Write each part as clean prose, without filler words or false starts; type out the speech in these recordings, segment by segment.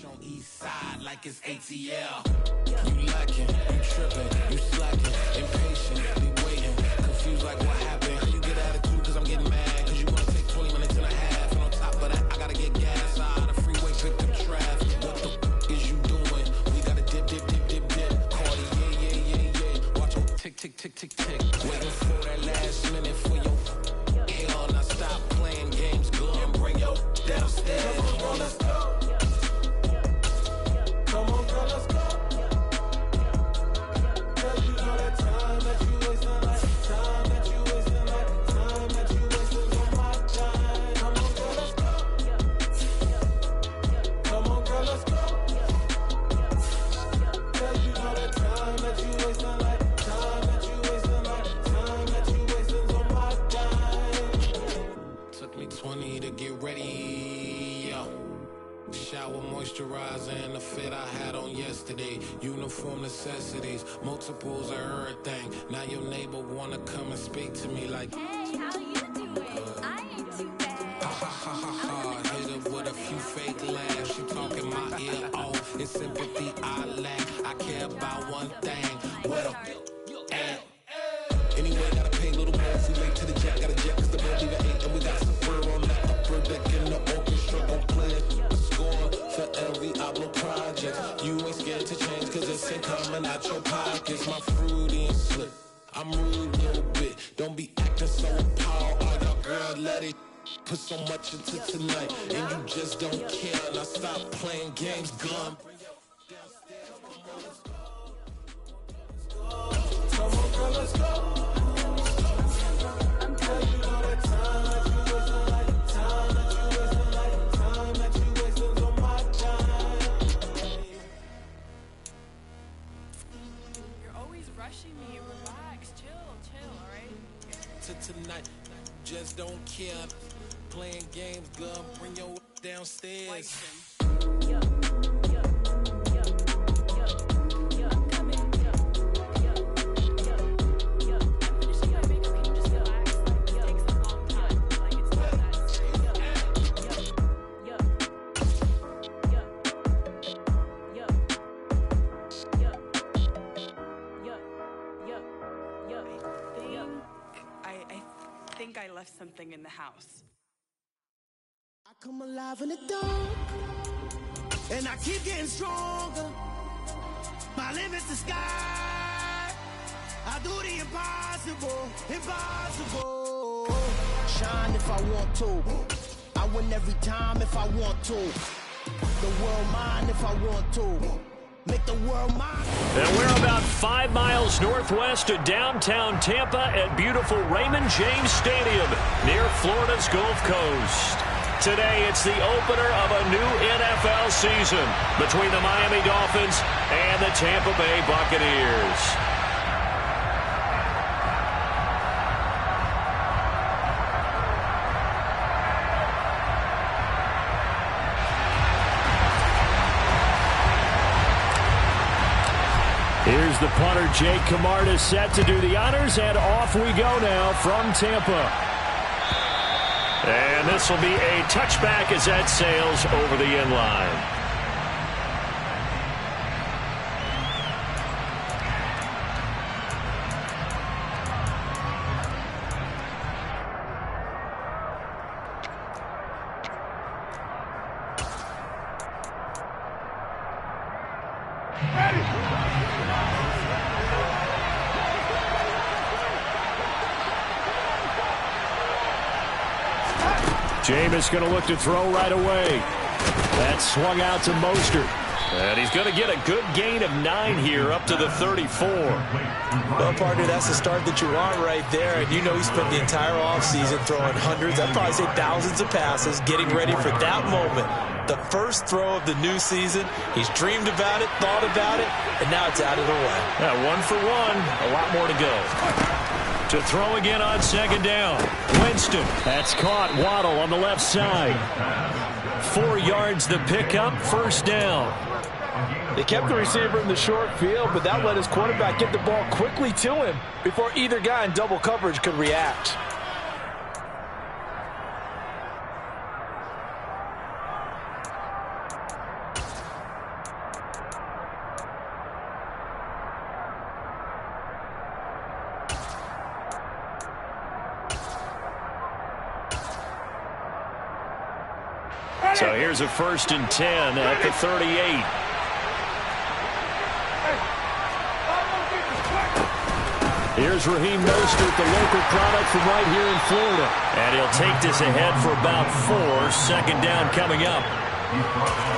on east side like it's ATL. You lacking, you tripping, you slacking, impatient, be waiting, confused like what happened. How you get attitude cause I'm getting mad, cause you wanna take 20 minutes and a half, and on top of that I gotta get gas out of the freeway, pick up traffic. What the is you doing? We gotta dip, Cardi, yeah. Watch your tick, waiting for that last minute for your hell. Now stop playing games, go and bring your downstairs. Come on, let's go. Come on, girl, let's go. Girl, you know that time that you wasting, like time that you wasting, like time that you wasting on my time. Come on, girl, let's go. Come on, girl, let's go. Girl, you know that time that you wasting, like time that you wasting, like time that you wasting on my time. Took me 20 to get ready, yo. Shower, moisturizer, and the fit I had on yesterday. Uniform necessities, multiples of everything. Now your neighbor wanna come and speak to me like, hey, how you doing? I ain't too bad. ha. Hit her with a few fake laughs. She talking my ear off. It's sympathy I lack. I care about one thing. What up? Anyway, gotta pay a little more if we late to the jet. Got a jet cause the boat leave at 8. And we got some fur on the upper deck in the orchestra. Gon' play a score for every album project. You ain't scared to change cause it's ain't coming out your pockets. My fruity and slip, I'm rude a little bit. Don't be acting so appalled. All y'all girl, let it put so much into tonight. And you just don't care. Now stop playing games, gun. Come on, girl, let's go. Me, relax, chill, alright? Tonight, just don't care. Playing games, gun, bring your downstairs. I think I left something in the house. I come alive in the dark, and I keep getting stronger. My limit's the sky. I do the impossible. Shine if I want to. I win every time if I want to. The world mine if I want to. Make the world mine. And we're about 5 miles northwest of downtown Tampa at beautiful Raymond James Stadium near Florida's Gulf Coast. Today, it's the opener of a new NFL season between the Miami Dolphins and the Tampa Bay Buccaneers. Here's the punter, Jake Camarda, set to do the honors, and off we go now from Tampa. And this will be a touchback as that sails over the end line. Jameis going to look to throw right away. That swung out to Mostert. And he's going to get a good gain of 9 here up to the 34. Well, partner, that's the start that you want right there. And you know he spent the entire offseason throwing hundreds, I'd probably say thousands of passes, getting ready for that moment. The first throw of the new season. He's dreamed about it, thought about it, and now it's out of the way. Yeah, 1 for 1. A lot more to go. To throw again on second down. Winston. That's caught. Waddle on the left side. 4 yards the pickup. First down. They kept the receiver in the short field, but that let his quarterback get the ball quickly to him before either guy in double coverage could react. So here's a 1st and 10 at the 38. Here's Raheem Mostert, the local product from right here in Florida. And he'll take this ahead for about 4. 2nd down coming up.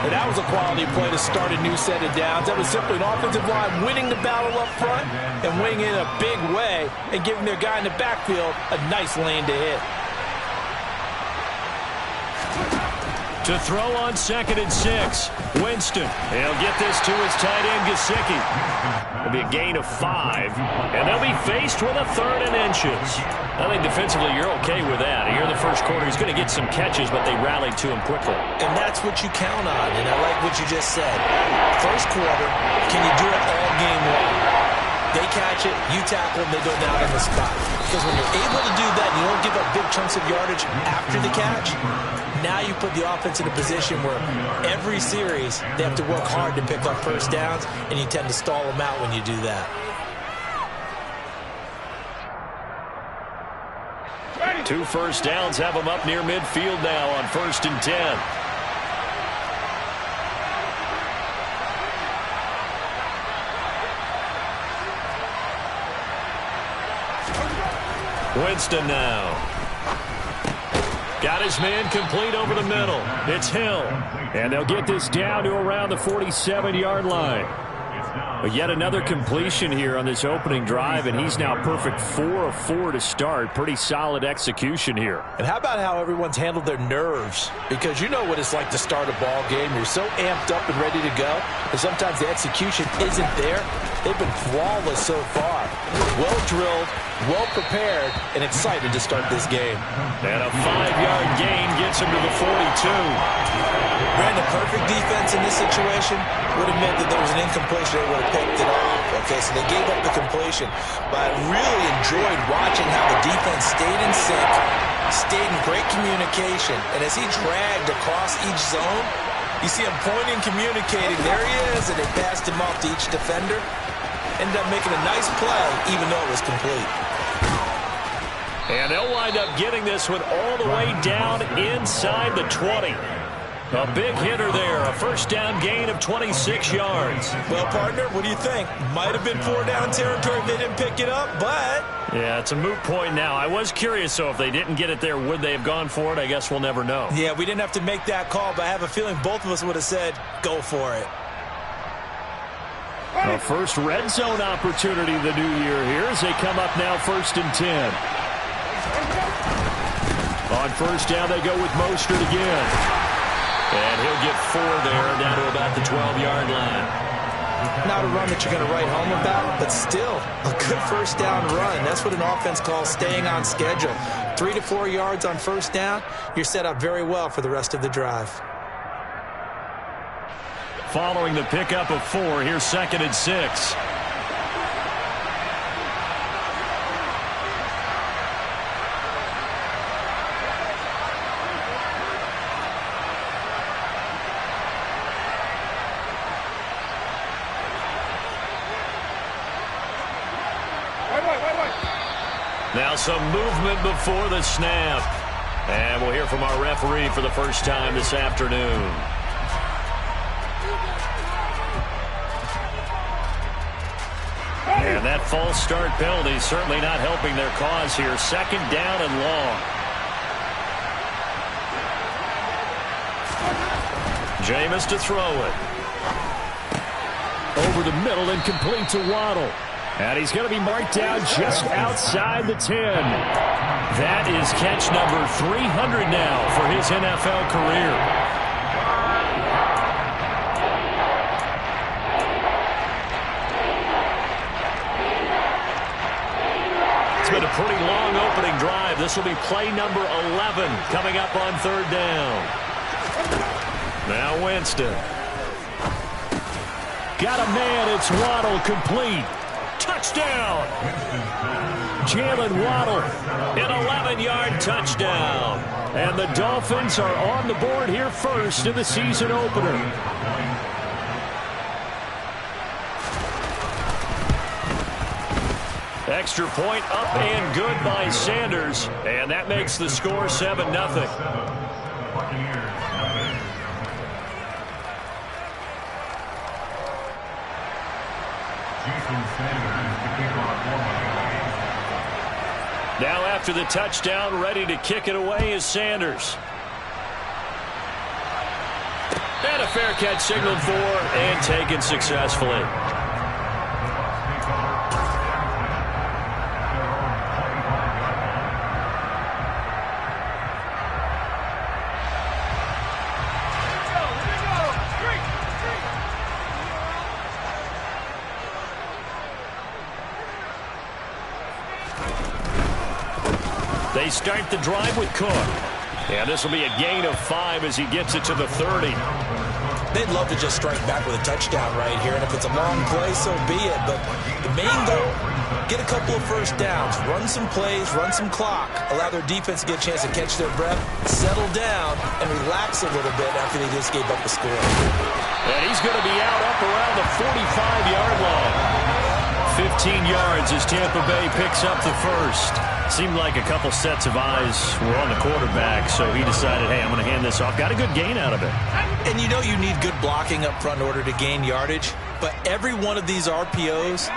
And that was a quality play to start a new set of downs. That was simply an offensive line winning the battle up front and winning in a big way and giving their guy in the backfield a nice lane to hit. To throw on 2nd and 6. Winston. He'll get this to his tight end, Gesicki. It'll be a gain of 5. And they'll be faced with a 3rd and inches. I think defensively you're okay with that. Here in the first quarter, he's going to get some catches, but they rallied to him quickly. And that's what you count on, and I like what you just said. First quarter, can you do it all game long? They catch it, you tackle them, they go down on the spot. Because when you're able to do that, you don't give up big chunks of yardage after the catch. Now you put the offense in a position where every series they have to work hard to pick up first downs, and you tend to stall them out when you do that. Two first downs have them up near midfield now on 1st and 10. Winston now. Got his man complete over the middle. It's Hill. And they'll get this down to around the 47-yard line. But yet another completion here on this opening drive, and he's now perfect 4 of 4 to start. Pretty solid execution here. And how about how everyone's handled their nerves? Because you know what it's like to start a ball game. You're so amped up and ready to go, and sometimes the execution isn't there. They've been flawless so far. Well drilled, well prepared, and excited to start this game. And a 5-yard gain gets him to the 42. Ran the perfect defense in this situation would have meant that there was an incompletion. They would have picked it off. Okay, so they gave up the completion. But I really enjoyed watching how the defense stayed in sync, stayed in great communication, and as he dragged across each zone, you see him pointing, communicating. There he is, and they passed him off to each defender. Ended up making a nice play, even though it was complete. And they'll wind up getting this one all the way down inside the 20. A big hitter there, a first down gain of 26 yards. Well, partner, what do you think? Might have been 4-down territory if they didn't pick it up, but... Yeah, it's a moot point now. I was curious, so if they didn't get it there, would they have gone for it? I guess we'll never know. Yeah, we didn't have to make that call, but I have a feeling both of us would have said, go for it. A first red zone opportunity the new year here as they come up now 1st and 10. On first down, they go with Mostert again. And he'll get 4 there, down to about the 12-yard line. Not a run that you're going to write home about, but still a good first down run. That's what an offense calls staying on schedule. 3 to 4 yards on first down, you're set up very well for the rest of the drive. Following the pickup of 4, here's 2nd and 6. Now some movement before the snap. And we'll hear from our referee for the first time this afternoon. And that false start penalty certainly not helping their cause here. 2nd down and long. Jameis to throw it. Over the middle and complete to Waddle. And he's going to be marked down just outside the 10. That is catch number 300 now for his NFL career. It's been a pretty long opening drive. This will be play number 11 coming up on 3rd down. Now Winston. Got a man. It's Waddle complete. Touchdown! Jalen Waddle, an 11-yard touchdown. And the Dolphins are on the board here first in the season opener. Extra point up and good by Sanders. And that makes the score 7-0. Now after the touchdown, ready to kick it away is Sanders. And a fair catch signaled for and taken successfully. They start the drive with Cook. And this will be a gain of 5 as he gets it to the 30. They'd love to just strike back with a touchdown right here, and if it's a long play, so be it. But the main goal, get a couple of first downs, run some plays, run some clock, allow their defense to get a chance to catch their breath, settle down, and relax a little bit after they just gave up the score. And he's going to be out up around the 45-yard line. 15 yards as Tampa Bay picks up the first. Seemed like a couple sets of eyes were on the quarterback, so he decided, hey, I'm going to hand this off. Got a good gain out of it. And you know you need good blocking up front in order to gain yardage, but every one of these RPOs,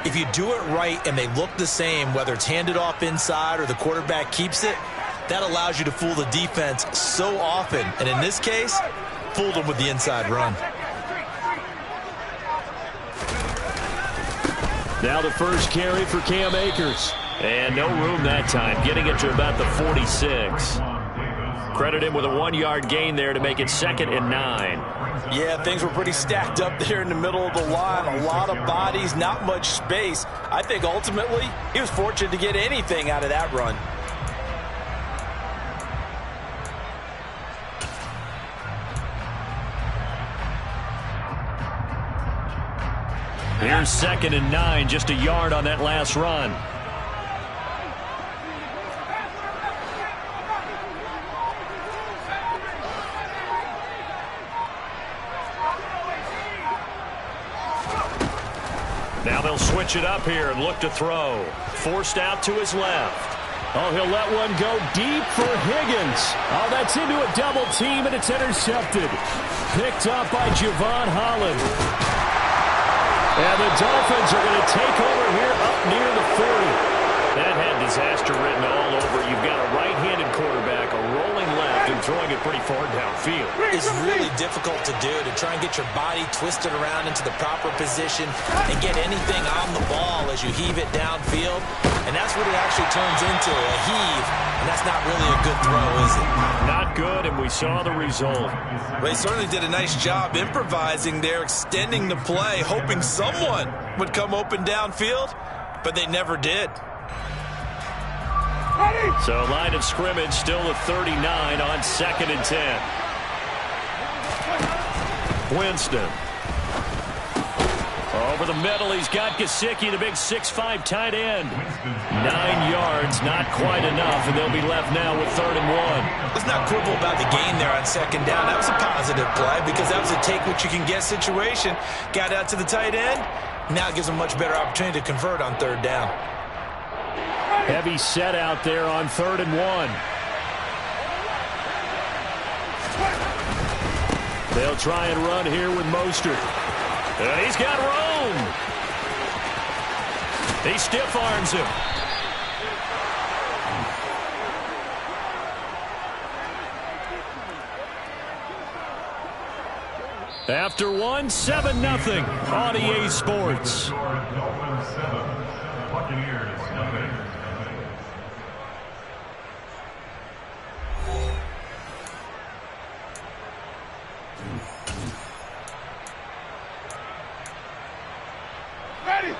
if you do it right and they look the same, whether it's handed off inside or the quarterback keeps it, that allows you to fool the defense so often. And in this case, fooled them with the inside run. Now the first carry for Cam Akers. And no room that time, getting it to about the 46. Credit him with a 1-yard gain there to make it 2nd and 9. Yeah, things were pretty stacked up there in the middle of the line. A lot of bodies, not much space. I think ultimately he was fortunate to get anything out of that run. Here's 2nd and 9, just a yard on that last run. Now they'll switch it up here and look to throw. Forced out to his left. Oh, he'll let one go deep for Higgins. Oh, that's into a double team, and it's intercepted. Picked up by Javon Holland. And the Dolphins are going to take over here up near the 40. That had disaster written all over. You've got a right-handed quarterback, a rolling left, and throwing it pretty far downfield. It's really difficult to do, to try and get your body twisted around into the proper position and get anything on the ball as you heave it downfield. And that's what it actually turns into, a heave. And that's not really a good throw, is it? Not good, and we saw the result. Well, he certainly did a nice job improvising there, extending the play, hoping someone would come open downfield, but they never did. So line of scrimmage still at 39 on 2nd and 10. Winston. Over the middle, he's got Gesicki, the big 6'5" tight end. 9 yards, not quite enough, and they'll be left now with 3rd and 1. Let's not quibble about the gain there on 2nd down. That was a positive play because that was a take-what-you-can-get situation. Got out to the tight end. Now it gives them a much better opportunity to convert on 3rd down. Heavy set out there on 3rd and 1. They'll try and run here with Mostert. And he's got room. He stiff arms him. After 1, 7-0 on EA Sports. Dolphins 7, Buccaneers 0.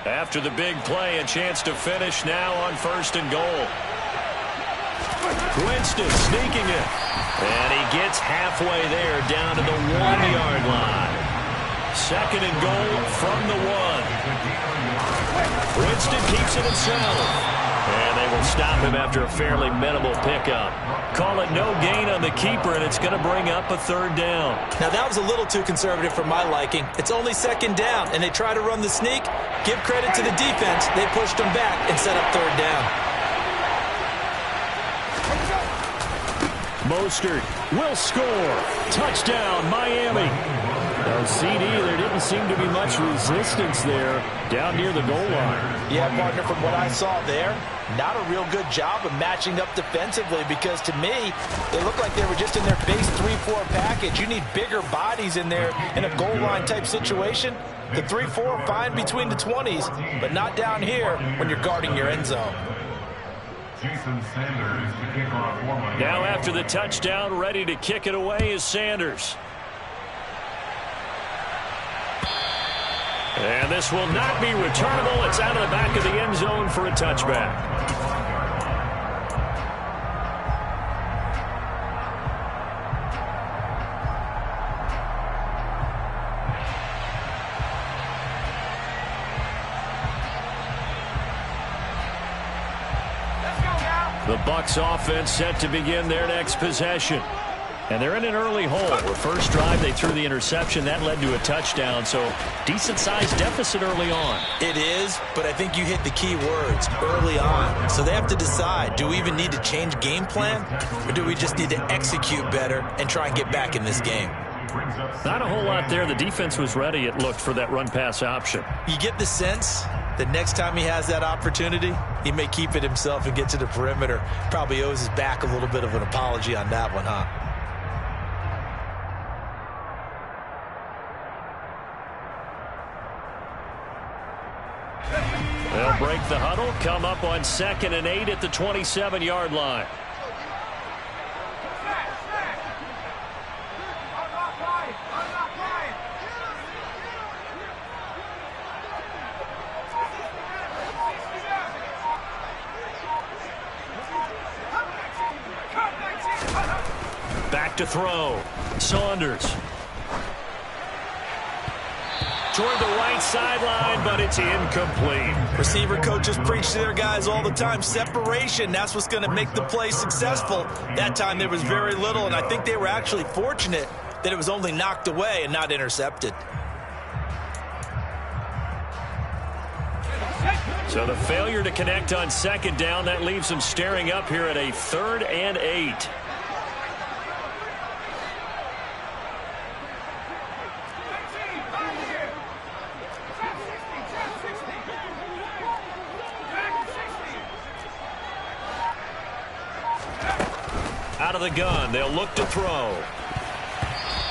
After the big play, a chance to finish now on 1st and goal. Winston sneaking it. And he gets halfway there down to the 1-yard line. 2nd and goal from the 1. Winston keeps it himself. And they will stop him after a fairly minimal pickup. Call it no gain on the keeper, and it's going to bring up a 3rd down. Now, that was a little too conservative for my liking. It's only 2nd down, and they try to run the sneak. Give credit to the defense. They pushed them back and set up 3rd down. Mostert will score. Touchdown, Miami. Now, CD, there didn't seem to be much resistance there down near the goal line. Yeah, partner, from what I saw there, not a real good job of matching up defensively because to me, it looked like they were just in their base 3-4 package. You need bigger bodies in there in a goal line type situation. The 3-4 fine between the 20s, but not down here when you're guarding your end zone. Now after the touchdown, ready to kick it away is Sanders. And this will not be returnable. It's out of the back of the end zone for a touchback. The Bucs offense set to begin their next possession. And they're in an early hole. The first drive, they threw the interception. That led to a touchdown, so decent-sized deficit early on. It is, but I think you hit the key words, early on. So they have to decide, do we even need to change game plan, or do we just need to execute better and try and get back in this game? Not a whole lot there. The defense was ready, it looked, for that run-pass option. You get the sense that next time he has that opportunity, he may keep it himself and get to the perimeter. Probably owes his back a little bit of an apology on that one, huh? They'll break the huddle, come up on 2nd and 8 at the 27-yard line. Back to throw. Saunders. Toward the right sideline, but it's incomplete. Receiver coaches preach to their guys all the time. Separation, that's what's going to make the play successful. That time there was very little, and I think they were actually fortunate that it was only knocked away and not intercepted. So the failure to connect on 2nd down, that leaves them staring up here at a 3rd and 8. Out of the gun, they'll look to throw.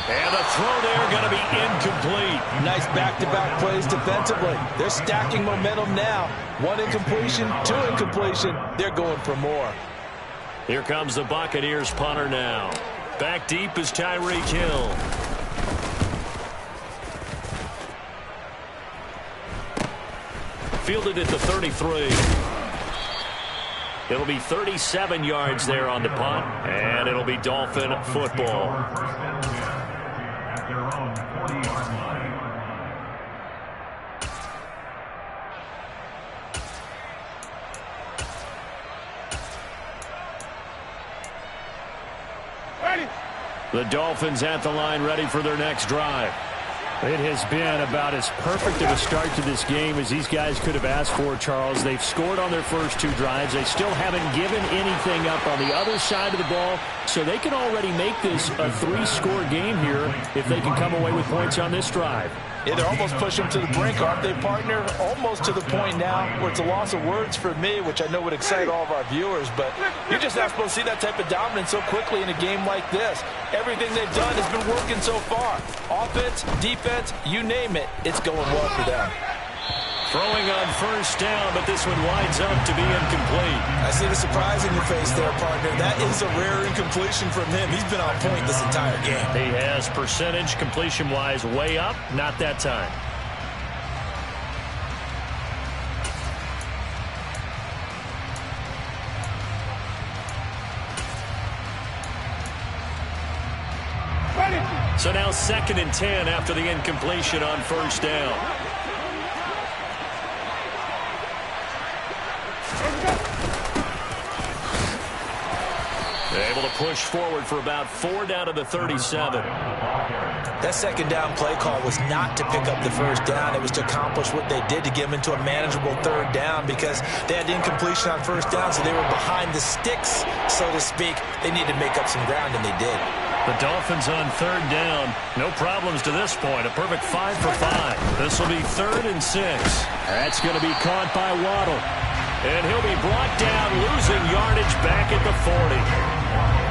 And the throw there going to be incomplete. Nice back-to-back plays defensively. They're stacking momentum now. 1 incompletion, 2 incompletion. They're going for more. Here comes the Buccaneers punter now. Back deep is Tyreek Hill. Fielded at the 33. It'll be 37 yards there on the punt, and it'll be Dolphin football. The Dolphins at the line ready for their next drive. It has been about as perfect of a start to this game as these guys could have asked for, Charles. They've scored on their first 2 drives. They still haven't given anything up on the other side of the ball, so they can already make this a 3-score game here if they can come away with points on this drive. Yeah, they're almost pushing them to the brink, aren't they, partner? Almost to the point now where it's a loss of words for me, which I know would excite all of our viewers, but you're just not supposed to see that type of dominance so quickly in a game like this. Everything they've done has been working so far. Offense, defense, you name it, it's going well for them. Throwing on 1st down, but this one winds up to be incomplete. I see the surprise in your face there, partner. That is a rare incompletion from him. He's been on point this entire game. He has percentage completion-wise way up, not that time. So now 2nd and 10 after the incompletion on 1st down. Able to push forward for about 4 down to the 37. That 2nd down play call was not to pick up the 1st down. It was to accomplish what they did to get them into a manageable 3rd down because they had incompletion on 1st down, so they were behind the sticks, so to speak. They needed to make up some ground, and they did. The Dolphins on third down. No problems to this point. A perfect 5 for 5. This will be 3rd and 6. That's going to be caught by Waddle. And he'll be brought down, losing yardage back at the 40.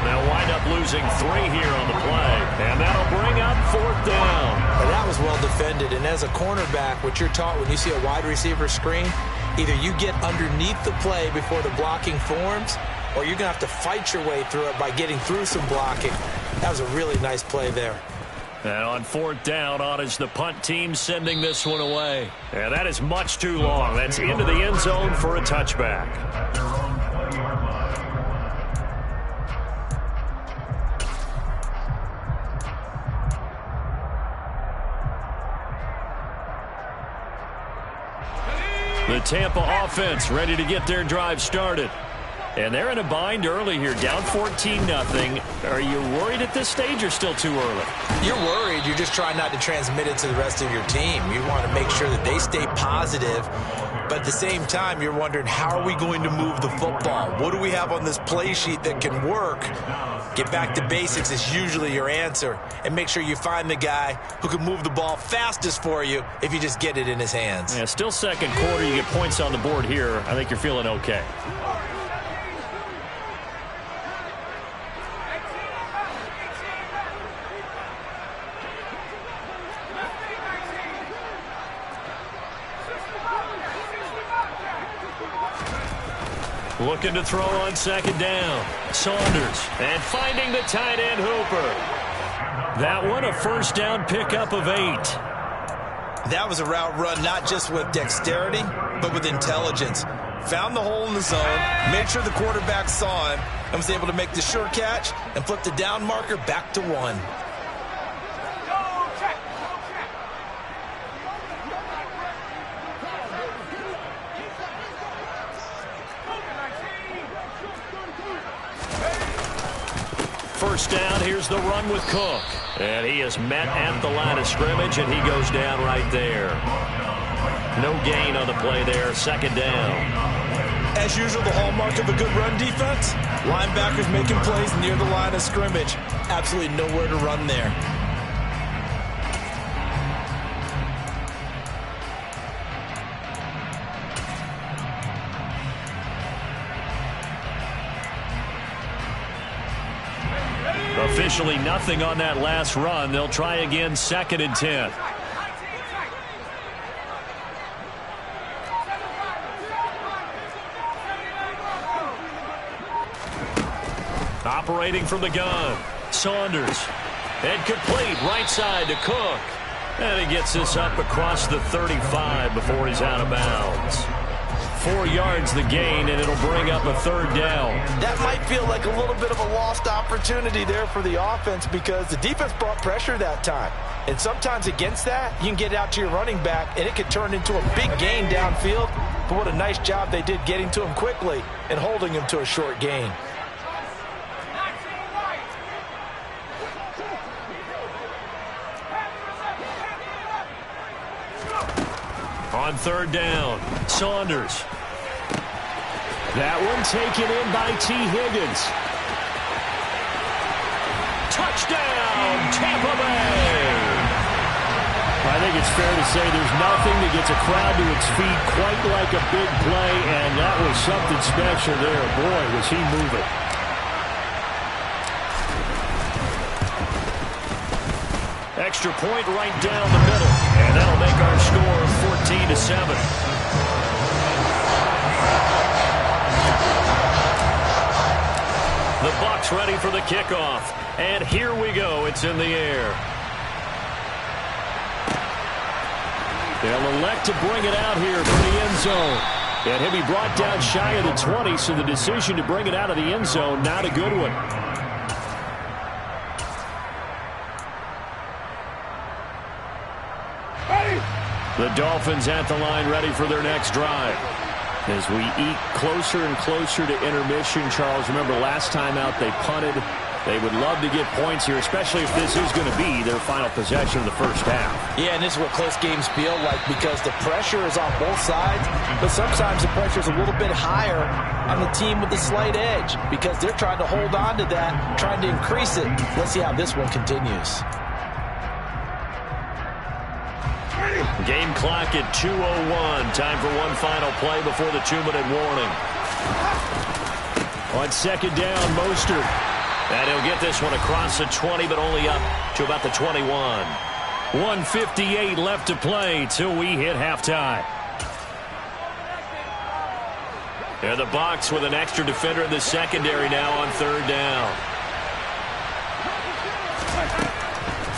They'll wind up losing 3 here on the play. And that'll bring up 4th down. But that was well defended. And as a cornerback, what you're taught when you see a wide receiver screen, either you get underneath the play before the blocking forms, or you're going to have to fight your way through it by getting through some blocking. That was a really nice play there. And on 4th down, on is the punt team sending this one away. And that is much too long. That's into the end zone for a touchback. The Tampa offense ready to get their drive started. And they're in a bind early here, down 14-0. Are you worried at this stage or still too early? You're worried. You're just trying not to transmit it to the rest of your team. You want to make sure that they stay positive. But at the same time, you're wondering, how are we going to move the football? What do we have on this play sheet that can work? Get back to basics is usually your answer. And make sure you find the guy who can move the ball fastest for you if you just get it in his hands. Yeah, still second quarter. You get points on the board here. I think you're feeling okay. Looking to throw on 2nd down. Saunders. And finding the tight end Hooper. That one a 1st down pickup of 8. That was a route run not just with dexterity, but with intelligence. Found the hole in the zone, made sure the quarterback saw him, and was able to make the sure catch and flip the down marker back to 1. First down, here's the run with Cook. And he is met at the line of scrimmage, and he goes down right there. No gain on the play there, 2nd down. As usual, the hallmark of a good run defense, linebackers making plays near the line of scrimmage. Absolutely nowhere to run there. Officially nothing on that last run. They'll try again, 2nd and 10. Operating from the gun. Saunders. And complete right side to Cook. And he gets this up across the 35 before he's out of bounds. 4 yards the gain, and it'll bring up a 3rd down. That might feel like a little bit of a lost opportunity there for the offense because the defense brought pressure that time. And sometimes against that, you can get out to your running back, and it could turn into a big gain downfield. But what a nice job they did getting to him quickly and holding him to a short gain. On 3rd down, Saunders. That one taken in by T. Higgins. Touchdown, Tampa Bay! I think it's fair to say there's nothing that gets a crowd to its feet quite like a big play, and that was something special there. Boy, was he moving. Extra point right down the middle, and that'll make our score 14-7. The Bucs ready for the kickoff, and here we go. It's in the air. They'll elect to bring it out here for the end zone, and he'll be brought down shy of the 20, so the decision to bring it out of the end zone, not a good one. The Dolphins at the line ready for their next drive. As we eat closer and closer to intermission, Charles, remember last time out they punted. They would love to get points here, especially if this is going to be their final possession of the first half. Yeah, and this is what close games feel like because the pressure is on both sides, but sometimes the pressure is a little bit higher on the team with the slight edge because they're trying to hold on to that, trying to increase it. Let's see how this one continues. Game clock at 2:01. Time for one final play before the 2-minute warning. On second down, Mostert. And he'll get this one across the 20, but only up to about the 21. 1:58 left to play till we hit halftime. And the Bucs with an extra defender in the secondary now on third down.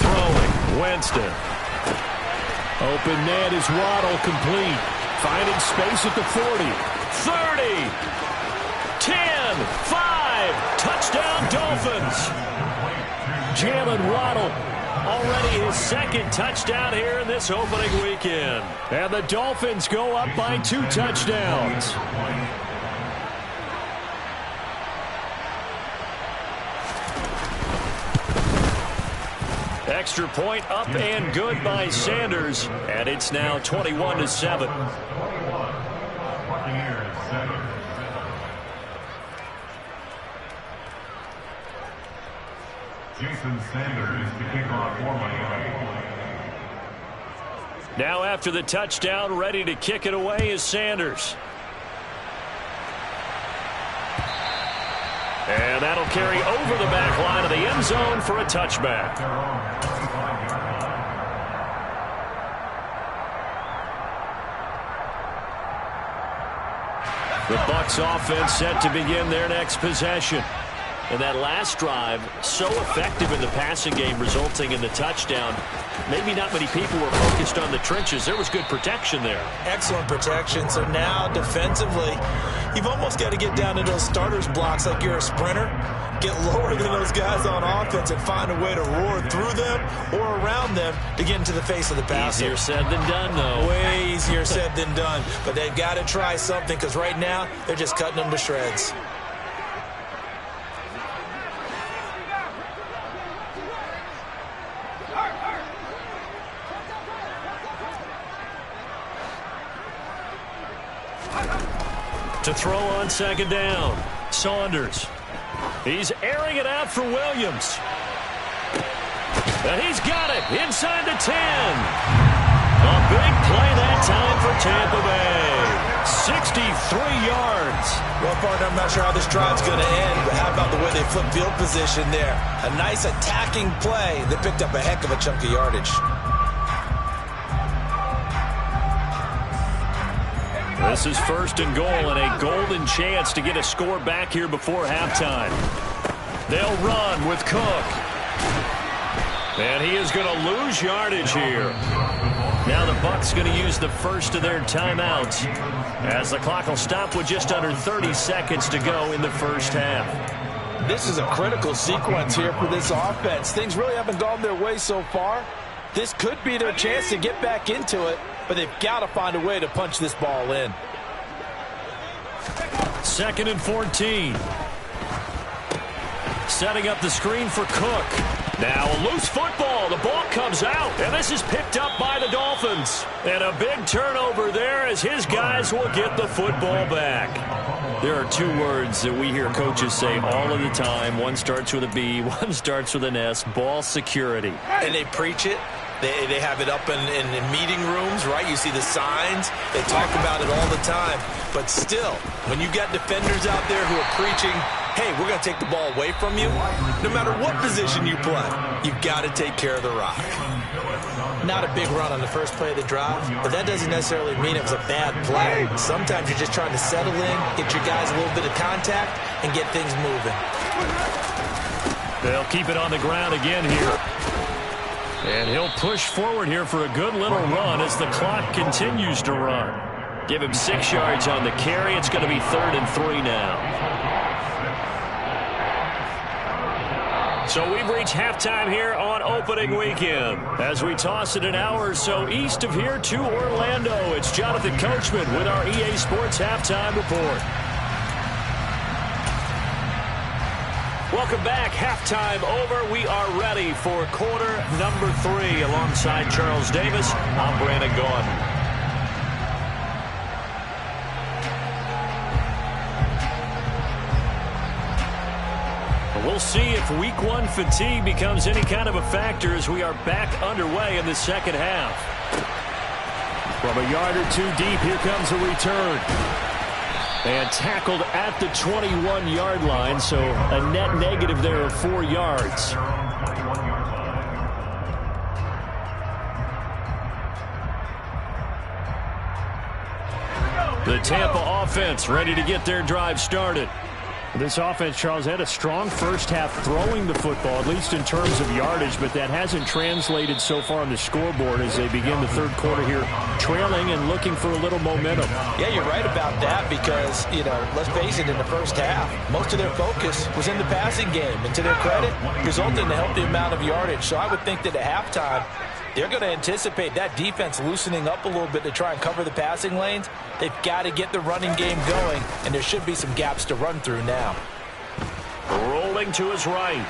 Throwing, Winston. Open net is Waddle, complete. Finding space at the 40. 30. 10. 5. Touchdown, Dolphins. Jalen Waddle, already his second touchdown here in this opening weekend. And the Dolphins go up by 2 touchdowns. Extra point up and good by Sanders. And it's now 21-7. Jason Sanders to kick off for Miami. Now after the touchdown, ready to kick it away is Sanders. And that'll carry over the back line of the end zone for a touchback. The Bucs offense set to begin their next possession. And that last drive, so effective in the passing game, resulting in the touchdown. Maybe not many people were focused on the trenches. There was good protection there. Excellent protection. So now, defensively, you've almost got to get down to those starters blocks like you're a sprinter. Get lower than those guys on offense and find a way to roar through them or around them to get into the face of the passer. Easier said than done, though. Way easier said than done. But they've got to try something because right now, they're just cutting them to shreds. To throw on second down, Saunders. He's airing it out for Williams. And he's got it inside the 10. A big play that time for Tampa Bay. 63 yards. Well, partner, I'm not sure how this drive's going to end, but how about the way they flip field position there? A nice attacking play. They picked up a heck of a chunk of yardage. This is first and goal and a golden chance to get a score back here before halftime. They'll run with Cook. And he is going to lose yardage here. Now the Bucs going to use the first of their timeouts as the clock will stop with just under 30 seconds to go in the first half. This is a critical sequence here for this offense. Things really haven't gone their way so far. This could be their chance to get back into it, but they've got to find a way to punch this ball in. 2nd and 14. Setting up the screen for Cook. Now a loose football. The ball comes out, and this is picked up by the Dolphins. And a big turnover there as his guys will get the football back. There are 2 words that we hear coaches say all of the time. One starts with a B, one starts with an S. Ball security. And they preach it. They have it up in meeting rooms, right? You see the signs. They talk about it all the time. But still, when you got defenders out there who are preaching, hey, we're going to take the ball away from you, no matter what position you play, you've got to take care of the rock. Not a big run on the first play of the drive, but that doesn't necessarily mean it was a bad play. Sometimes you're just trying to settle in, get your guys a little bit of contact, and get things moving. They'll keep it on the ground again here. And he'll push forward here for a good little run as the clock continues to run. Give him 6 yards on the carry. It's going to be 3rd and 3 now. So we've reached halftime here on opening weekend. As we toss it an hour or so east of here to Orlando, it's Jonathan Coachman with our EA Sports Halftime Report. Welcome back. Halftime over. We are ready for quarter number 3. Alongside Charles Davis, I'm Brandon Gaudin. We'll see if week 1 fatigue becomes any kind of a factor as we are back underway in the second half. From a yard or two deep, here comes a return. And tackled at the 21-yard line, so a net negative there of 4 yards. The Tampa offense ready to get their drive started. This offense, Charles, had a strong first half throwing the football, at least in terms of yardage, but that hasn't translated so far on the scoreboard as they begin the third quarter here, trailing and looking for a little momentum. Yeah, you're right about that because, let's face it, in the first half, most of their focus was in the passing game. And to their credit, resulted in a healthy amount of yardage. So I would think that at halftime, they're going to anticipate that defense loosening up a little bit to try and cover the passing lanes. They've got to get the running game going, and there should be some gaps to run through now. Rolling to his right.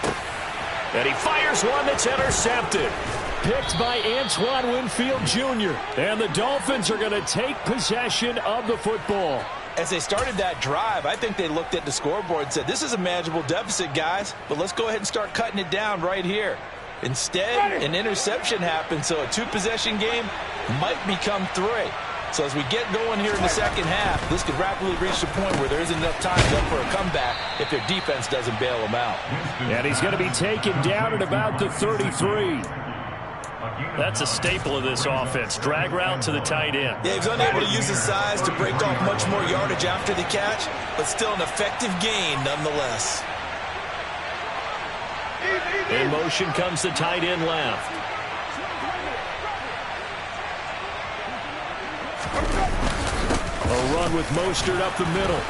And he fires one that's intercepted. Picked by Antoine Winfield Jr. And the Dolphins are going to take possession of the football. As they started that drive, I think they looked at the scoreboard and said, this is a manageable deficit, guys, but let's go ahead and start cutting it down right here. Instead, an interception happened, so a 2-possession game might become 3. So as we get going here in the second half, this could rapidly reach the point where there isn't enough time left for a comeback if their defense doesn't bail them out. And he's going to be taken down at about the 33. That's a staple of this offense. Drag route to the tight end. Yeah, he was unable to use his size to break off much more yardage after the catch, but still an effective gain nonetheless. In motion comes the tight end left. A run with Mostert up the middle.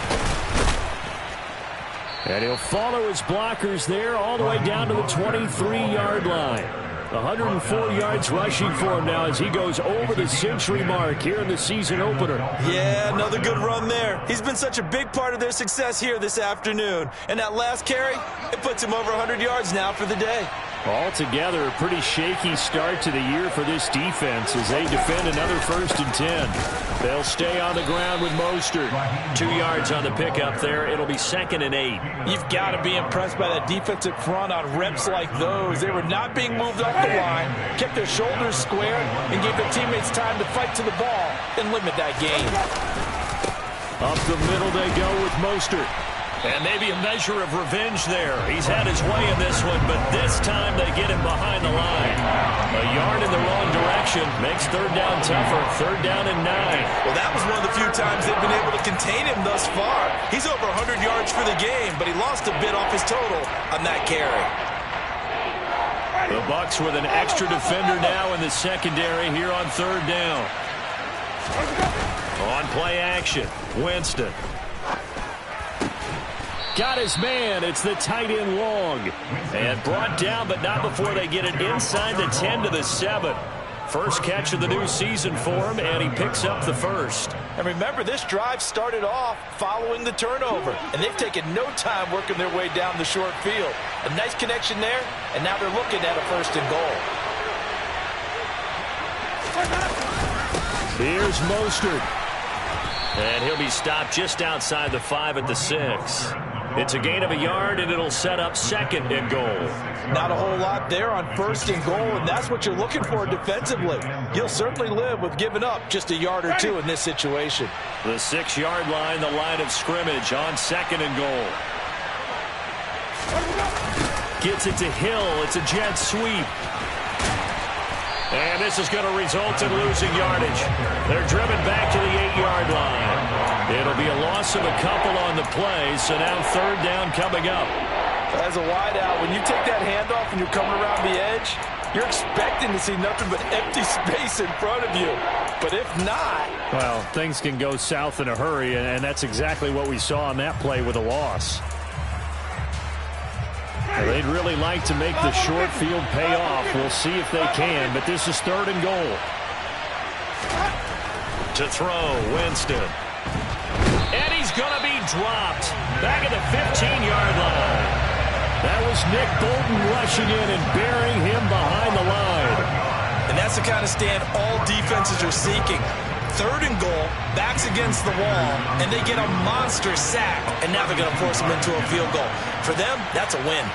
And he'll follow his blockers there all the way down to the 23-yard line. 104 yards rushing for him now as he goes over the century mark here in the season opener. Yeah, another good run there. He's been such a big part of their success here this afternoon. And that last carry, it puts him over 100 yards now for the day. Altogether, a pretty shaky start to the year for this defense as they defend another 1st and 10. They'll stay on the ground with Mostert. 2 yards on the pickup there. It'll be 2nd and 8. You've got to be impressed by that defensive front on reps like those. They were not being moved off the line, kept their shoulders square, and gave their teammates time to fight to the ball and limit that gain. Up the middle they go with Mostert. And maybe a measure of revenge there. He's had his way in this one, but this time they get him behind the line. A yard in the wrong direction makes 3rd down tougher. 3rd down and 9. Well, that was one of the few times they've been able to contain him thus far. He's over 100 yards for the game, but he lost a bit off his total on that carry. The Bucs with an extra defender now in the secondary here on 3rd down. On play action, Winston. Got his man. It's the tight end long. And brought down, but not before they get it inside the 10 to the 7. First catch of the new season for him, and he picks up the 1st. And remember, this drive started off following the turnover, and they've taken no time working their way down the short field. A nice connection there, and now they're looking at a 1st and goal. Here's Mostert. And he'll be stopped just outside the 5 at the 6. It's a gain of a yard, and it'll set up 2nd and goal. Not a whole lot there on 1st and goal, and that's what you're looking for defensively. You'll certainly live with giving up just a yard or 2 in this situation. The 6-yard line, the line of scrimmage on 2nd and goal. Gets it to Hill. It's a jet sweep. And this is going to result in losing yardage. They're driven back to the 8-yard line. It'll be a loss of a couple on the play, so now 3rd down coming up. As a wideout, when you take that handoff and you're coming around the edge, you're expecting to see nothing but empty space in front of you. But if not... Well, things can go south in a hurry, and that's exactly what we saw on that play with a loss. Well, they'd really like to make the short field pay off. We'll see if they can, but this is 3rd and goal. To throw, Winston. And he's going to be dropped back at the 15-yard line. That was Nick Bolton rushing in and burying him behind the line. And that's the kind of stand all defenses are seeking. 3rd and goal, backs against the wall, and they get a monster sack, and now they're going to force them into a field goal. For them, that's a win.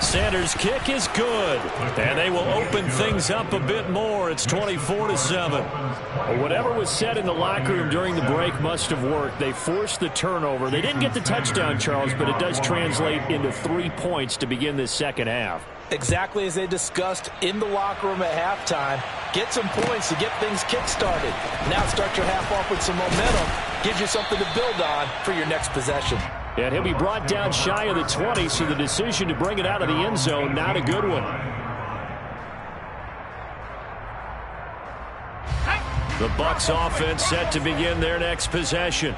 Sanders' kick is good, and they will open things up a bit more. It's 24-7. Well, whatever was said in the locker room during the break must have worked. They forced the turnover. They didn't get the touchdown, Charles, but it does translate into 3 points to begin this second half. Exactly as they discussed in the locker room at halftime. Get some points to get things kick-started. Now start your half off with some momentum. Gives you something to build on for your next possession. And he'll be brought down shy of the 20, so the decision to bring it out of the end zone, not a good one. The Bucs offense set to begin their next possession.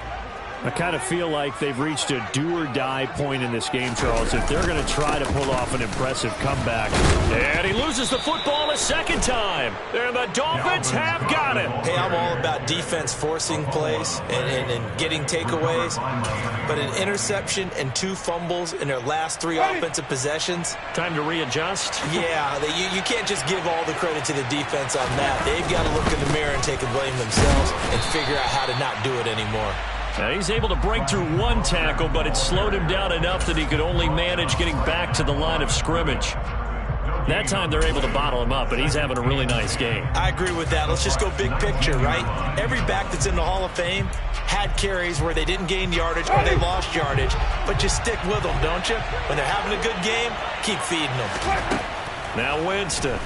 I kind of feel like they've reached a do-or-die point in this game, Charles, if they're going to try to pull off an impressive comeback. And he loses the football a second time. And the Dolphins have got it. Hey, I'm all about defense forcing plays and getting takeaways. But an interception and 2 fumbles in their last 3 offensive possessions. Time to readjust? Yeah, you can't just give all the credit to the defense on that. They've got to look in the mirror and take a blame themselves and figure out how to not do it anymore. Now he's able to break through 1 tackle, but it slowed him down enough that he could only manage getting back to the line of scrimmage. That time they're able to bottle him up, but he's having a really nice game. I agree with that. Let's just go big picture, right? Every back that's in the Hall of Fame had carries where they didn't gain yardage or they lost yardage, but you stick with them, don't you? When they're having a good game, keep feeding them. Now Winston.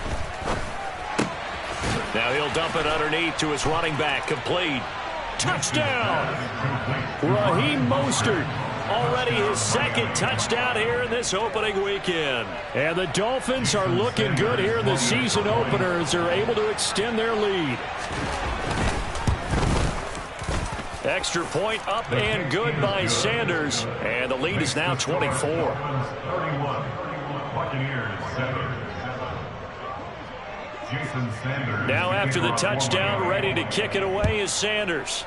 Now he'll dump it underneath to his running back, complete. Touchdown! Raheem Mostert, already his 2nd touchdown here in this opening weekend. And the Dolphins are looking good here in the season opener as they're able to extend their lead. Extra point up and good by Sanders. And the lead is now 24. Now after the touchdown, ready to kick it away is Sanders.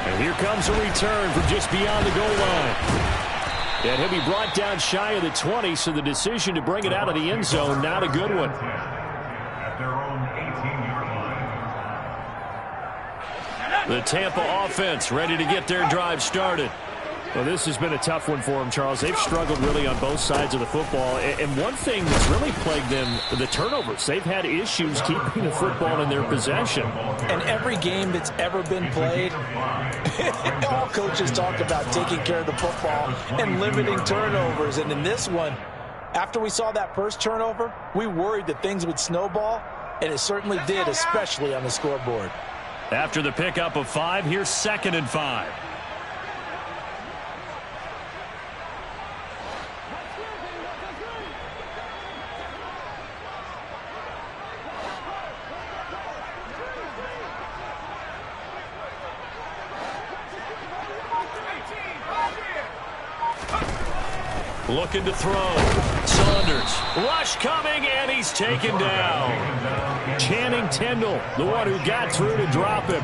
And here comes a return from just beyond the goal line. And he'll be brought down shy of the 20, so the decision to bring it out of the end zone, not a good one. At their own 18-yard line. The Tampa offense ready to get their drive started. Well, this has been a tough one for them, Charles. They've struggled really on both sides of the football. And one thing that's really plagued them, the turnovers. They've had issues keeping the football in their possession. And every game that's ever been played, all coaches talk about taking care of the football and limiting turnovers. And in this one, after we saw that first turnover, we worried that things would snowball, and it certainly did, especially on the scoreboard. After the pickup of 5, here's 2nd and 5. Looking to throw. Saunders. Rush coming, and he's taken down. Channing Tindall, the one who got through to drop him.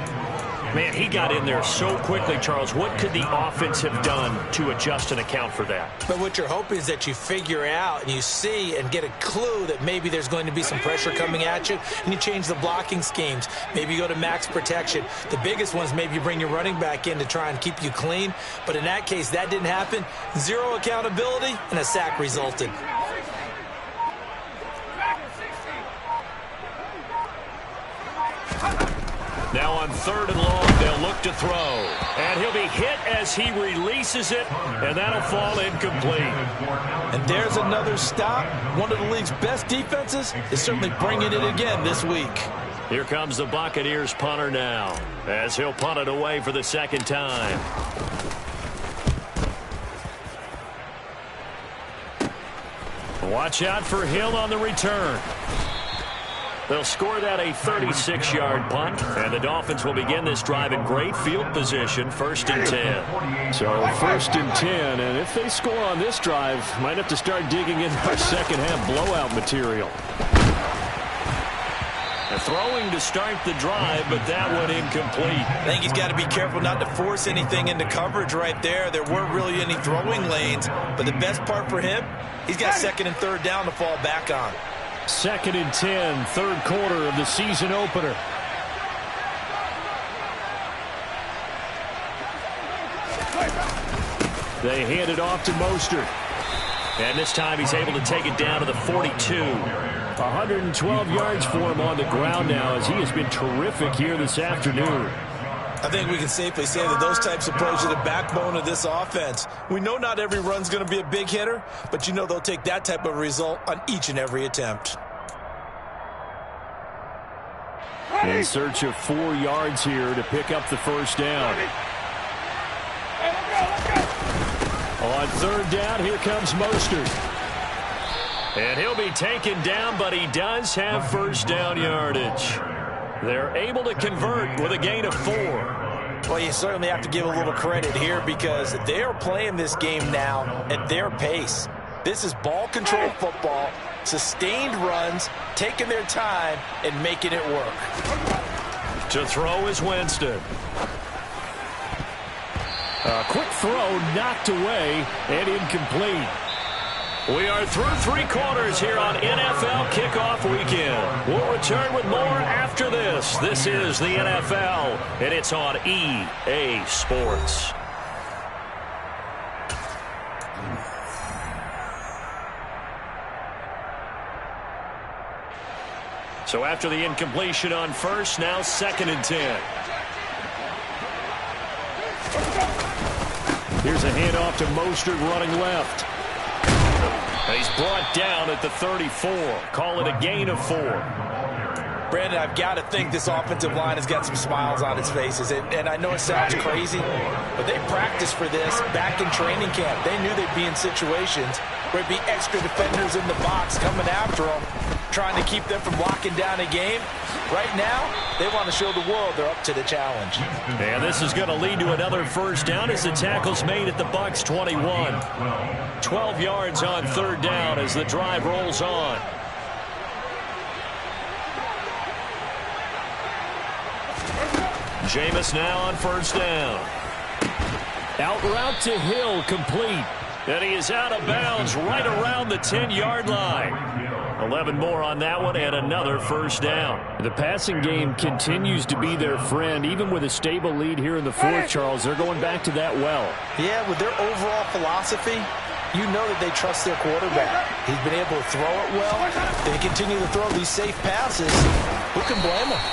Man, he got in there so quickly, Charles. What could the offense have done to adjust and account for that? But what you're hoping is that you figure out and you see and get a clue that maybe there's going to be some pressure coming at you, and you change the blocking schemes. Maybe you go to max protection. The biggest one is maybe you bring your running back in to try and keep you clean. But in that case, that didn't happen. 0 accountability, and a sack resulted. Now on 3rd and long, they'll look to throw. And he'll be hit as he releases it, and that'll fall incomplete. And there's another stop. One of the league's best defenses is certainly bringing it again this week. Here comes the Buccaneers punter now, as he'll punt it away for the 2nd time. Watch out for Hill on the return. They'll score that a 36-yard punt, and the Dolphins will begin this drive in great field position, 1st and 10. So 1st and 10, and if they score on this drive, might have to start digging into our second half blowout material. A throwing to start the drive, but that one incomplete. I think he's got to be careful not to force anything into coverage right there. There weren't really any throwing lanes, but the best part for him, he's got second and third down to fall back on. 2nd and 10, third quarter of the season opener. They hand it off to Mostert. And this time he's able to take it down to the 42. 112 yards for him on the ground now as he has been terrific here this afternoon. I think we can safely say that those types of plays are the backbone of this offense. We know not every run's going to be a big hitter, but you know they'll take that type of result on each and every attempt. In search of 4 yards here to pick up the first down. On third down, here comes Mostert. And he'll be taken down, but he does have first down yardage. They're able to convert with a gain of 4. Well, you certainly have to give a little credit here because they are playing this game now at their pace. This is ball control football, sustained runs, taking their time, and making it work. To throw is Winston. A quick throw knocked away and incomplete. We are through 3 quarters here on NFL Kickoff Weekend. We'll return with more after this. This is the NFL, and it's on EA Sports. So after the incompletion on first, now 2nd and 10. Here's a handoff to Mostert running left. He's brought down at the 34. Call it a gain of 4. Brandon, I've got to think this offensive line has got some smiles on its faces. And I know it sounds crazy, but they practiced for this back in training camp. They knew they'd be in situations where it'd be extra defenders in the box coming after them, trying to keep them from locking down a game. Right now, they want to show the world they're up to the challenge. And this is going to lead to another first down as the tackle's made at the Bucs 21. 12 yards on third down as the drive rolls on. Jameis now on first down. Out route to Hill, complete. And he is out of bounds right around the 10-yard line. 11 more on that one and another first down. The passing game continues to be their friend. Even with a stable lead here in the fourth, Charles, they're going back to that well. Yeah, with their overall philosophy, you know that they trust their quarterback. He's been able to throw it well. They continue to throw these safe passes. Who can blame them?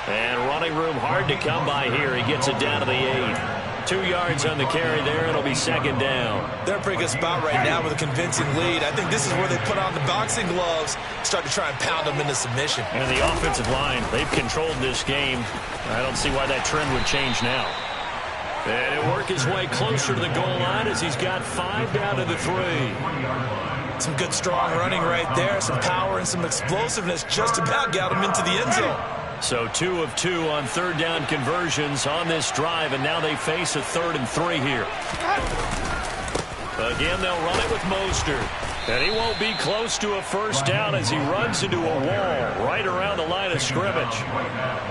And running room hard to come by here. He gets it down to the 8. 2 yards on the carry there. It'll be second down. They're in a pretty good spot right now with a convincing lead. I think this is where they put on the boxing gloves, start to try and pound them into submission. And the offensive line, they've controlled this game. I don't see why that trend would change now. And he'll work his way closer to the goal line as he's got 5 down to the 3. Some good strong running right there, some power and some explosiveness just about got him into the end zone. So 2 of 2 on third down conversions on this drive, and now they face a 3rd and 3 here. Again, they'll run it with Mostert. And he won't be close to a first down as he runs into a wall right around the line of scrimmage.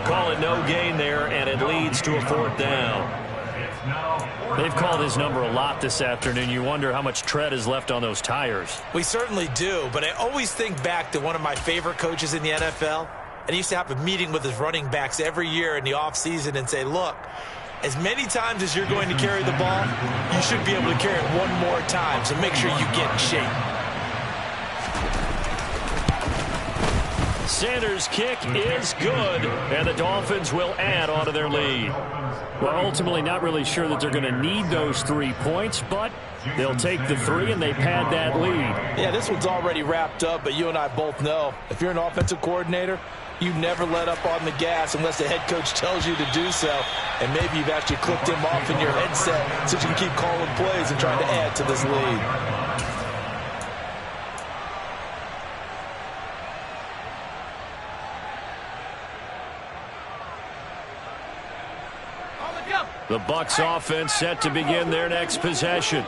Call it no gain there, and it leads to a 4th down. They've called his number a lot this afternoon. You wonder how much tread is left on those tires. We certainly do, but I always think back to one of my favorite coaches in the NFL. And he used to have a meeting with his running backs every year in the offseason and say, look, as many times as you're going to carry the ball, you should be able to carry it one more time, so make sure you get in shape. Sanders' kick is good, and the Dolphins will add on to their lead. Well, ultimately not really sure that they're going to need those 3 points, but they'll take the 3 and they pad that lead. Yeah, this one's already wrapped up, but you and I both know if you're an offensive coordinator, you never let up on the gas unless the head coach tells you to do so. And maybe you've actually clicked him off in your headset so you can keep calling plays and trying to add to this lead. The Bucs offense set to begin their next possession.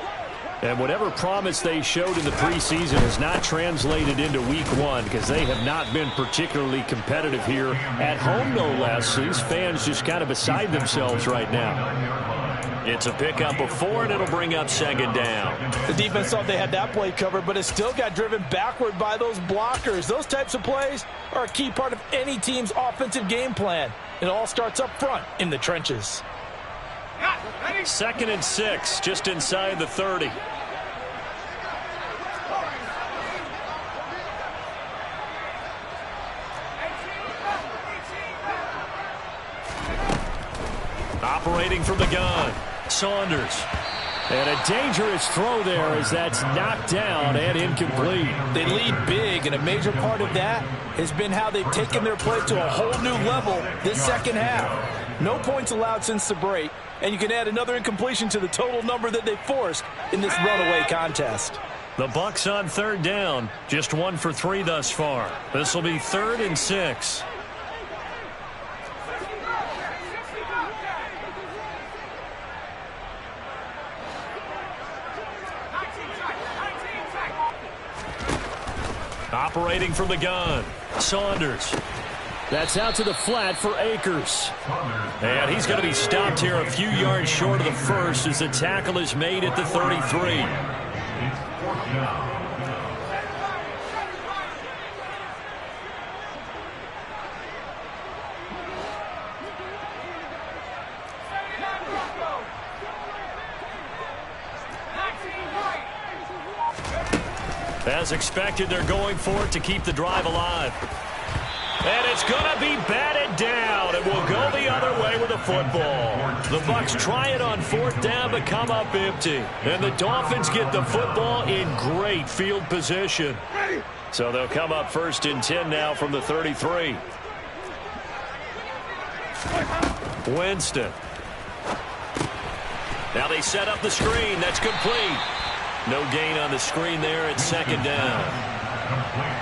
And whatever promise they showed in the preseason has not translated into week one because they have not been particularly competitive here at home, no less. These fans just kind of beside themselves right now. It's a pickup of 4, and it'll bring up second down. The defense thought they had that play covered, but it still got driven backward by those blockers. Those types of plays are a key part of any team's offensive game plan. It all starts up front in the trenches. 2nd and 6, just inside the 30. Operating from the gun, Saunders. And a dangerous throw there as that's knocked down and incomplete. They lead big, and a major part of that has been how they've taken their play to a whole new level this second half. No points allowed since the break, and you can add another incompletion to the total number that they forced in this runaway contest. The Bucs on 3rd down, just 1 for 3 thus far. This will be 3rd and 6. Operating from the gun, Saunders. That's out to the flat for Akers. And he's going to be stopped here a few yards short of the first as the tackle is made at the 33. As expected, they're going for it to keep the drive alive. And it's going to be batted down. It will go the other way with the football. The Bucs try it on 4th down but come up empty. And the Dolphins get the football in great field position. So they'll come up 1st and 10 now from the 33. Winston. Now they set up the screen. That's complete. No gain on the screen there at 2nd down.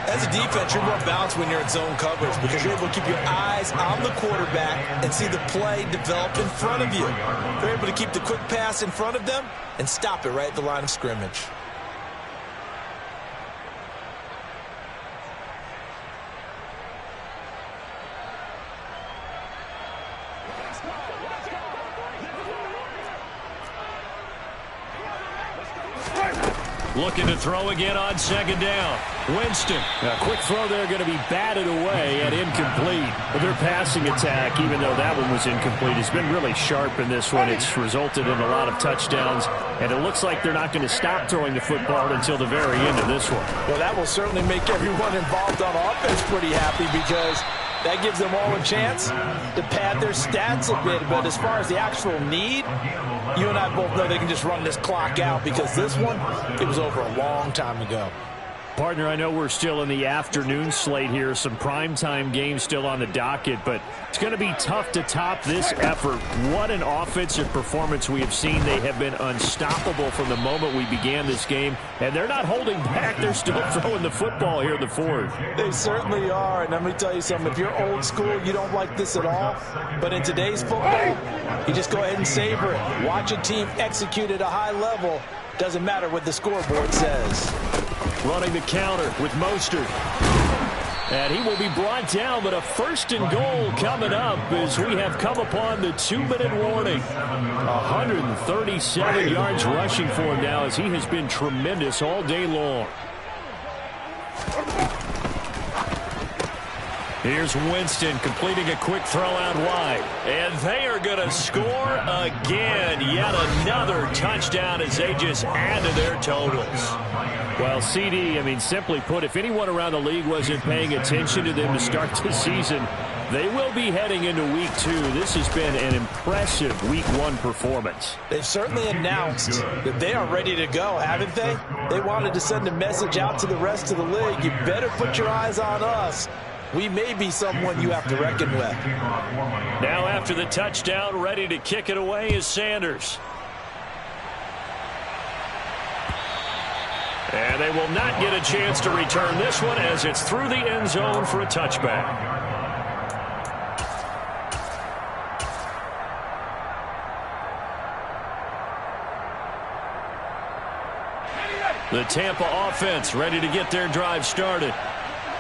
As a defense, you're more balanced when you're in zone coverage because you're able to keep your eyes on the quarterback and see the play develop in front of you. You're able to keep the quick pass in front of them and stop it right at the line of scrimmage. Looking to throw again on 2nd down. Winston. A quick throw there going to be batted away and incomplete. But their passing attack, even though that one was incomplete, has been really sharp in this one. It's resulted in a lot of touchdowns, and it looks like they're not going to stop throwing the football until the very end of this one. Well, that will certainly make everyone involved on offense pretty happy because that gives them all a chance to pad their stats a bit. But as far as the actual need, you and I both know they can just run this clock out because this one, it was over a long time ago. Partner, I know we're still in the afternoon slate here. Some primetime games still on the docket, but it's going to be tough to top this effort. What an offensive performance we have seen. They have been unstoppable from the moment we began this game, and they're not holding back. They're still throwing the football here in the 4th. They certainly are, and let me tell you something. If you're old school, you don't like this at all, but in today's football, you just go ahead and savor it. Watch a team execute at a high level. Doesn't matter what the scoreboard says. Running the counter with Mostert. And he will be brought down, but a 1st and goal coming up as we have come upon the 2-minute warning. 137 yards rushing for him now as he has been tremendous all day long. Here's Winston completing a quick throw out wide. And they are going to score again. Yet another touchdown as they just add to their totals. Well, CD, I mean, simply put, if anyone around the league wasn't paying attention to them to start the season, they will be heading into week 2. This has been an impressive week 1 performance. They've certainly announced that they are ready to go, haven't they? They wanted to send a message out to the rest of the league. You better put your eyes on us. We may be someone you have to reckon with. Now after the touchdown, ready to kick it away is Sanders. And they will not get a chance to return this one as it's through the end zone for a touchback. The Tampa offense ready to get their drive started.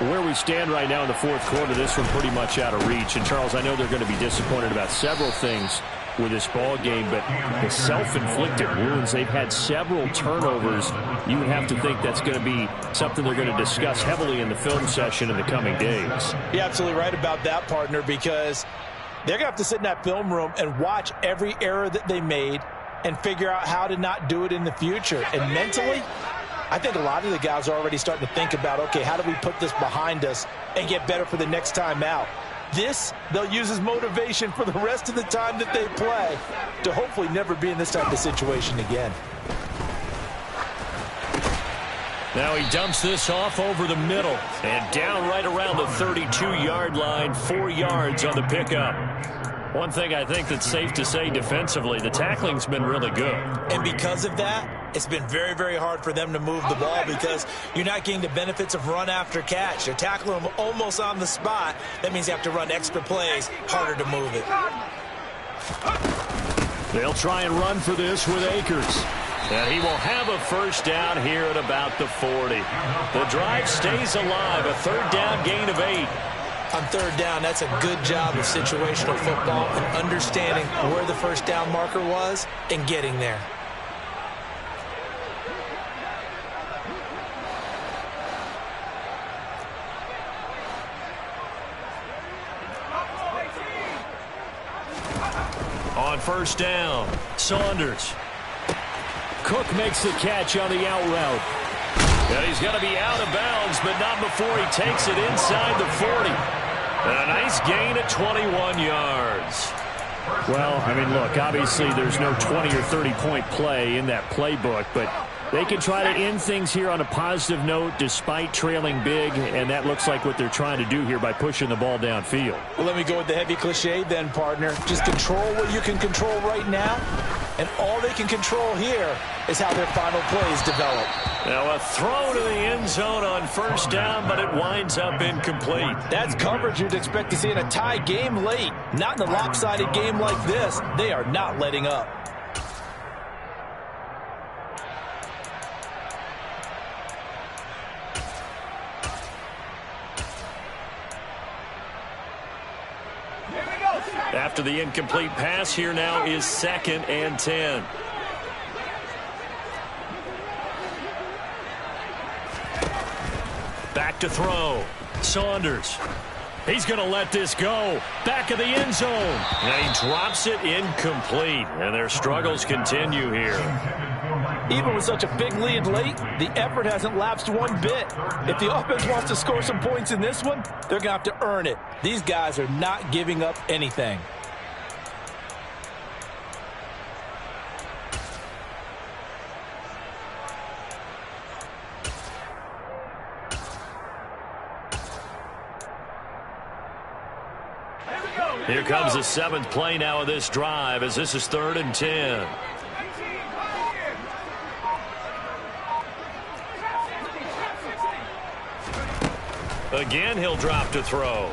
Where we stand right now in the fourth quarter, this one pretty much out of reach. And, Charles, I know they're going to be disappointed about several things with this ball game, but the self-inflicted wounds, they've had several turnovers. You would have to think that's going to be something they're going to discuss heavily in the film session in the coming days. You're absolutely right about that, partner, because they're going to have to sit in that film room and watch every error that they made and figure out how to not do it in the future. And mentally, I think a lot of the guys are already starting to think about, okay, how do we put this behind us and get better for the next time out? This, they'll use as motivation for the rest of the time that they play to hopefully never be in this type of situation again. Now he dumps this off over the middle and down right around the 32-yard line, 4 yards on the pickup. One thing I think that's safe to say defensively, the tackling's been really good. And because of that, it's been very, very hard for them to move the ball because you're not getting the benefits of run after catch. They're tackling them almost on the spot. That means you have to run extra plays, harder to move it. They'll try and run for this with Akers. And he will have a first down here at about the 40. The drive stays alive, a third down gain of 8. On third down, that's a good job of situational football and understanding where the first down marker was and getting there. On first down, Saunders. Cook makes the catch on the out route. And he's going to be out of bounds, but not before he takes it inside the 40. And a nice gain at 21 yards. Well, I mean, look, obviously there's no 20 or 30-point play in that playbook, but they can try to end things here on a positive note despite trailing big, and that looks like what they're trying to do here by pushing the ball downfield. Well, let me go with the heavy cliche then, partner. Just control what you can control right now, and all they can control here is how their final plays develop. Now a throw to the end zone on first down, but it winds up incomplete. That's coverage you'd expect to see in a tie game late. Not in a lopsided game like this. They are not letting up. After the incomplete pass, here now is 2nd and 10. Back to throw. Saunders. He's going to let this go. Back of the end zone. And he drops it incomplete. And their struggles continue here. Even with such a big lead late, the effort hasn't lapsed one bit. If the offense wants to score some points in this one, they're going to have to earn it. These guys are not giving up anything. Here comes the 7th play now of this drive as this is 3rd and 10. Again, he'll drop to throw.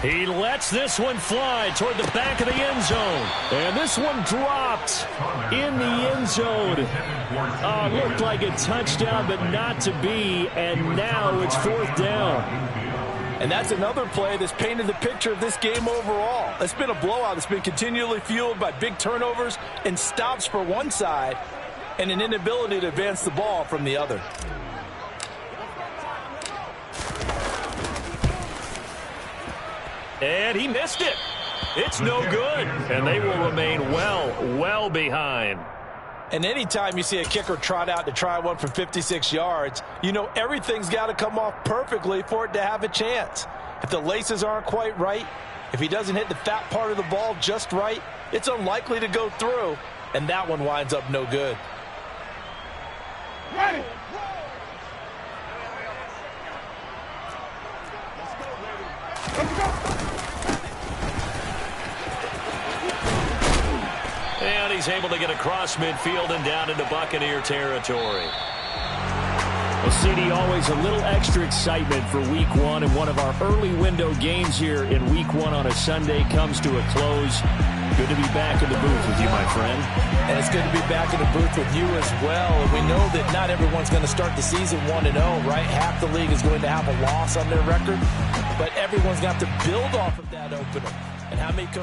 He lets this one fly toward the back of the end zone. And this one dropped in the end zone. Looked like a touchdown, but not to be. And now it's 4th down. And that's another play that's painted the picture of this game overall. It's been a blowout that's been continually fueled by big turnovers and stops for one side and an inability to advance the ball from the other. And he missed it. It's no good. And they will remain well behind. And anytime you see a kicker trot out to try one from 56 yards, you know everything's got to come off perfectly for it to have a chance. If the laces aren't quite right, if he doesn't hit the fat part of the ball just right, it's unlikely to go through, and that one winds up no good. Ready. And he's able to get across midfield and down into Buccaneer territory. Well, City, always a little extra excitement for Week 1, and one of our early window games here in Week 1 on a Sunday comes to a close. Good to be back in the booth with you, my friend. And it's good to be back in the booth with you as well. And we know that not everyone's going to start the season 1-0, right? Half the league is going to have a loss on their record. But everyone's got to build off of that opener. And how many